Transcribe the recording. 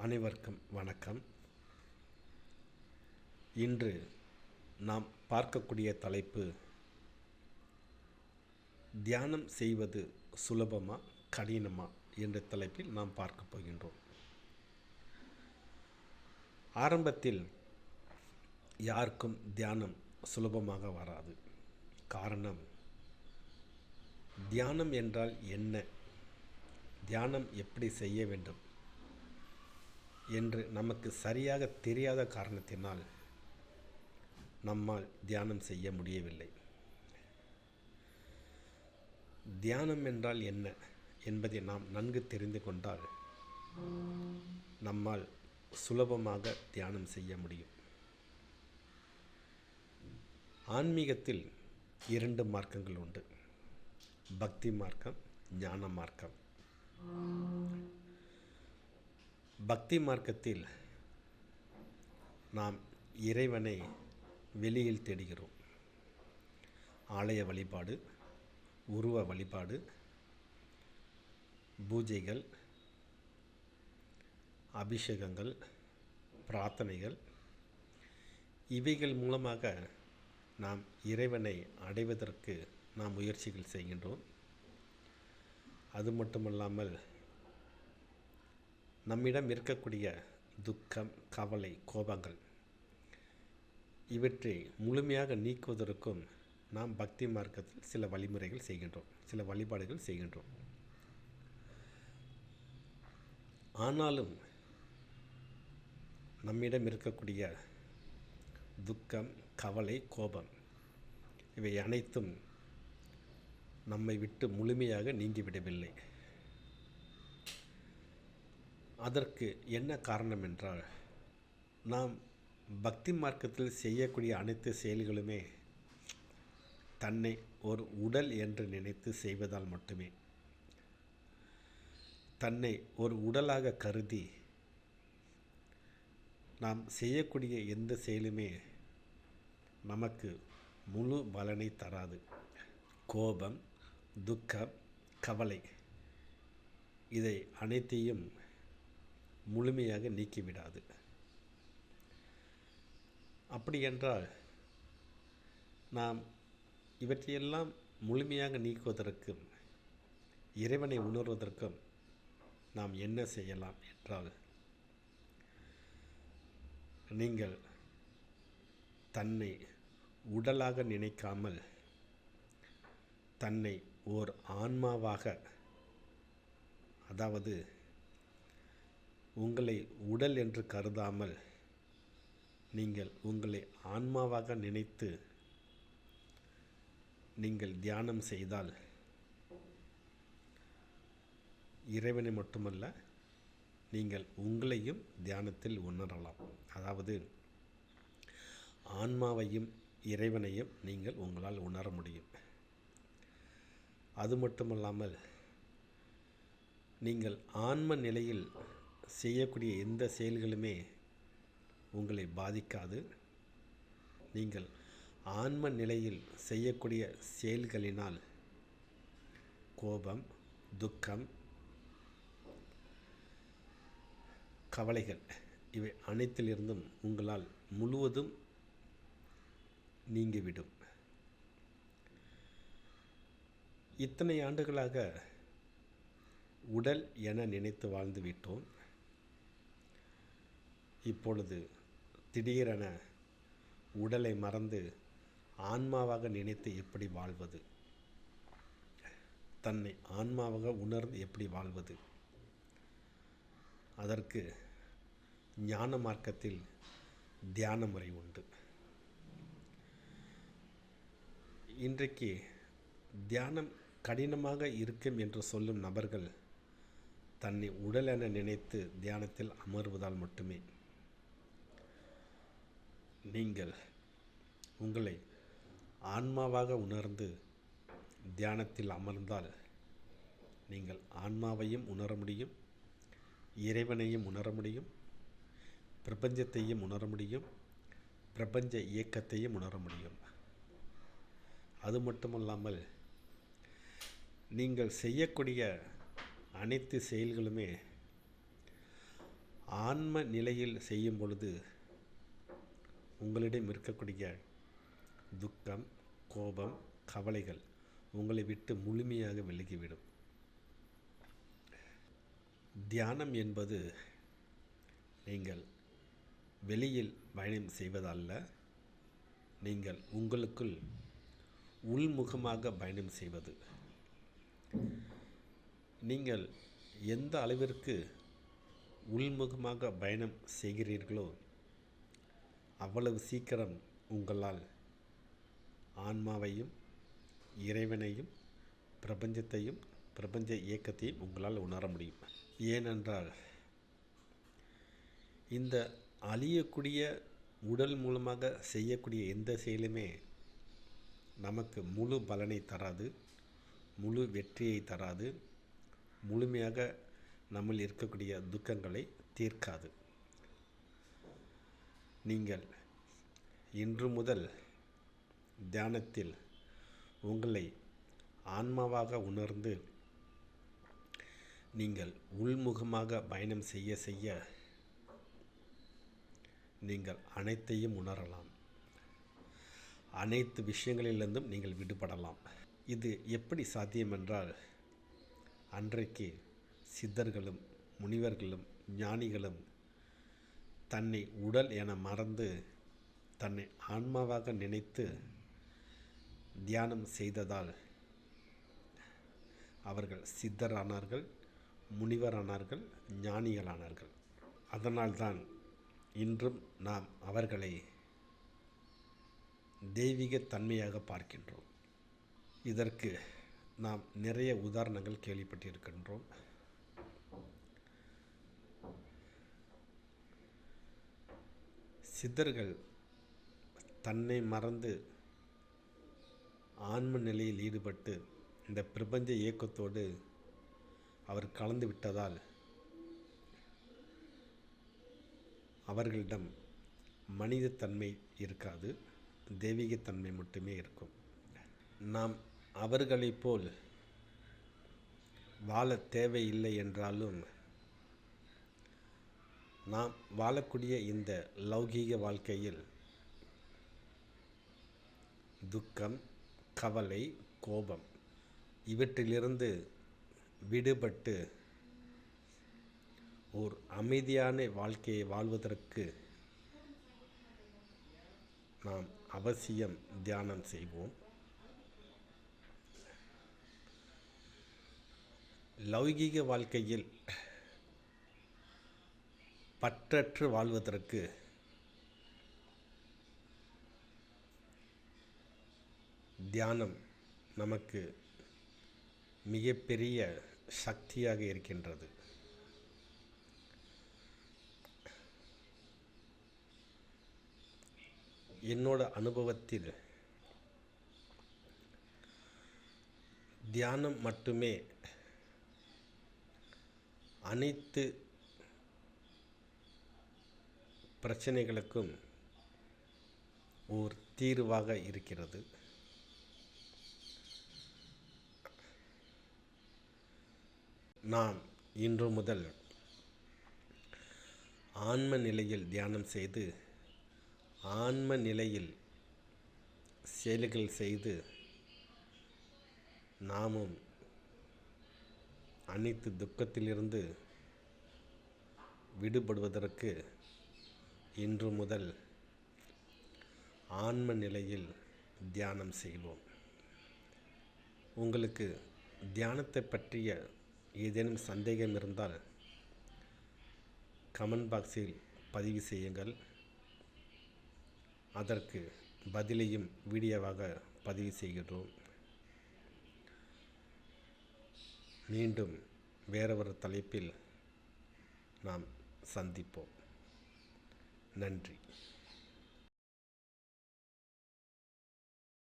அனைவருக்கும் வணக்கம். இன்று நாம் பார்க்கக்கூடிய தலைப்பு, தியானம் செய்வது சுலபமா கடினமா என்ற தலைப்பில் நாம் பார்க்க போகின்றோம். ஆரம்பத்தில் யாருக்கும் தியானம் சுலபமாக வராது. காரணம், தியானம் என்றால் என்ன, தியானம் எப்படி செய்ய வேண்டும் என்று நமக்கு சரியாக தெரியாத காரணத்தினால் நம்மால் தியானம் செய்ய முடியவில்லை. தியானம் என்றால் என்ன என்பதை நாம் நன்கு தெரிந்து கொண்டால் நம்மால் சுலபமாக தியானம் செய்ய முடியும். ஆன்மீகத்தில் 2 மார்க்கங்கள் உண்டு: பக்தி மார்க்கம், ஞான மார்க்கம். பக்தி மார்க்கத்தில் நாம் இறைவனை வெளியில் தேடுகிறோம். ஆலய வழிபாடு, உருவ வழிபாடு, பூஜைகள், அபிஷேகங்கள், பிரார்த்தனைகள், இவைகள் மூலமாக நாம் இறைவனை அடைவதற்கு நாம் முயற்சிகள் செய்கின்றோம். அது மட்டுமல்லாமல் நம்மிடம் இருக்கக்கூடிய துக்கம், கவலை, கோபங்கள் இவற்றை முழுமையாக நீக்குவதற்கும் நாம் பக்தி மார்க்கத்தில் சில வழிமுறைகள் செய்கின்றோம், சில வழிபாடுகள் செய்கின்றோம். ஆனாலும் நம்மிடம் இருக்கக்கூடிய துக்கம், கவலை, கோபம் இவை அனைத்தும் நம்மை விட்டு முழுமையாக நீங்கிவிடவில்லை. அதற்கு என்ன காரணம் என்றால், நாம் பக்தி மார்க்கத்தில் செய்யக்கூடிய அனைத்து செயல்களுமே தன்னை ஒரு உடல் என்று நினைத்து செய்வதால் மட்டுமே, தன்னை ஒரு உடலாக கருதி நாம் செய்யக்கூடிய எந்த செயலுமே நமக்கு முழு பலனை தராது. கோபம், துக்கம், கவலை இதை அனைத்தையும் முழுமையாக நீக்கிவிடாது. அப்படியென்றால் நாம் இவற்றையெல்லாம் முழுமையாக நீக்குவதற்கும் இறைவனை உணர்வதற்கும் நாம் என்ன செய்யலாம் என்றால், நீங்கள் தன்னை உடலாக நினைக்காமல் தன்னை ஓர் ஆன்மாவாக, அதாவது உங்களை உடல் என்று கருதாமல் நீங்கள் உங்களை ஆன்மாவாக நினைத்து நீங்கள் தியானம் செய்தால் இறைவனை மட்டுமல்ல, நீங்கள் உங்களையும் தியானத்தில் உணரலாம். அதாவது ஆன்மாவையும் இறைவனையும் நீங்கள் உங்களால் உணர முடியும். அது மட்டுமல்லாமல் நீங்கள் ஆன்ம நிலையில் செய்யக்கூடிய எந்த செயல்களுமே உங்களை பாதிக்காது. நீங்கள் ஆன்ம நிலையில் செய்யக்கூடிய செயல்களினால் கோபம், துக்கம், கவலைகள் இவை அனைத்திலிருந்தும் உங்களால் முழுவதும் நீங்கிவிடும். இத்தனை ஆண்டுகளாக உடல் என நினைத்து வாழ்ந்து விட்டோம். இப்பொழுது திடீரென உடலை மறந்து ஆன்மாவாக நினைத்து எப்படி வாழ்வது, தன்னை ஆன்மாவாக உணர்ந்து எப்படி வாழ்வது? அதற்கு ஞான மார்க்கத்தில் தியான முறை உண்டு. இன்றைக்கு தியானம் கடினமாக இருக்கும் என்று சொல்லும் நபர்கள் தன்னை உடல் என நினைத்து தியானத்தில் அமர்வதால் மட்டுமே. நீங்கள் உங்களை ஆன்மாவாக உணர்ந்து தியானத்தில் அமர்ந்தால் நீங்கள் ஆன்மாவையும் உணர முடியும், இறைவனையும் உணர முடியும், பிரபஞ்சத்தையும் உணர முடியும், பிரபஞ்ச இயக்கத்தையும் உணர முடியும். அது மட்டுமல்லாமல் நீங்கள் செய்யக்கூடிய அனைத்து செயல்களுமே ஆன்ம நிலையில் செய்யும் பொழுது உங்களிடம் இருக்கக்கூடிய துக்கம், கோபம், கவலைகள் உங்களை விட்டு முழுமையாக விலகிவிடும். தியானம் என்பது நீங்கள் வெளியில் பயணம் செய்வதல்ல, நீங்கள் உங்களுக்குள் உள்முகமாக பயணம் செய்வது. நீங்கள் எந்த அளவிற்கு உள்முகமாக பயணம் செய்கிறீர்களோ அவ்வளவு சீக்கிரம் உங்களால் ஆன்மாவையும் இறைவனையும் பிரபஞ்சத்தையும் பிரபஞ்ச இயக்கத்தையும் உங்களால் உணர முடியும். ஏனென்றால் இந்த அழியக்கூடிய உடல் மூலமாக செய்யக்கூடிய எந்த செயலுமே நமக்கு முழு பலனை தராது, முழு வெற்றியை தராது, முழுமையாக நம்மில் இருக்கக்கூடிய துக்கங்களை தீர்க்காது. நீங்கள் இன்று முதல் தியானத்தில் உங்களை ஆன்மாவாக உணர்ந்து நீங்கள் உள்முகமாக பயணம் செய்ய செய்ய நீங்கள் அனைத்தையும் உணரலாம். அனைத்து விஷயங்களிலிருந்தும் நீங்கள் விடுபடலாம். இது எப்படி சாத்தியம் என்றால், அன்றைக்கு சித்தர்களும் முனிவர்களும் ஞானிகளும் தன்னை உடல் என மறந்து தன்னை ஆன்மாவாக நினைத்து தியானம் செய்ததால் அவர்கள் சித்தரானார்கள், முனிவரானார்கள், ஞானிகளானார்கள். அதனால்தான் இன்றும் நாம் அவர்களை தெய்வீக தன்மையாக பார்க்கின்றோம். இதற்கு நாம் நிறைய உதாரணங்கள் கேள்விப்பட்டிருக்கின்றோம். சித்தர்கள் தன்னை மறந்து ஆன்ம நிலையில் ஈடுபட்டு இந்த பிரபஞ்ச இயக்கத்தோடு அவர் கலந்து விட்டதால் அவர்களிடம் மனிதத்தன்மை இருக்காது, தெய்வீகத்தன்மை மட்டுமே இருக்கும். நாம் அவர்களைப் போல் வாழ தேவையில்லை என்றாலும் நாம் வாழக்கூடிய இந்த லௌகீக வாழ்க்கையில் துக்கம், கவலை, கோபம் இவற்றிலிருந்து விடுபட்டு ஓர் அமைதியான வாழ்க்கையை வாழ்வதற்கு நாம் அவசியம் தியானம் செய்வோம். லௌகீக வாழ்க்கையில் பற்றற்று வாழ்வதற்கு தியானம் நமக்கு மிகப்பெரிய சக்தியாக இருக்கின்றது. என்னோட அனுபவத்தில் தியானம் மட்டுமே அனைத்து பிரச்சனைகளுக்கும் ஓர் தீர்வாக இருக்கிறது. நாம் இன்று முதல் ஆன்ம நிலையில் தியானம் செய்து ஆன்ம நிலையில் செயல்கள் செய்து நாமும் அனைத்து துக்கத்திலிருந்து விடுபடுவதற்கு இன்று முதல் ஆன்ம நிலையில் தியானம் செய்வோம். உங்களுக்கு தியானத்தை பற்றிய ஏதேனும் சந்தேகம் இருந்தால் கமெண்ட் பாக்ஸில் பதிவு செய்யுங்கள். அதற்கு பதிலையும் வீடியோவாக பதிவு செய்கிறோம். மீண்டும் வேறொரு தலைப்பில் நாம் சந்திப்போம். நன்றி.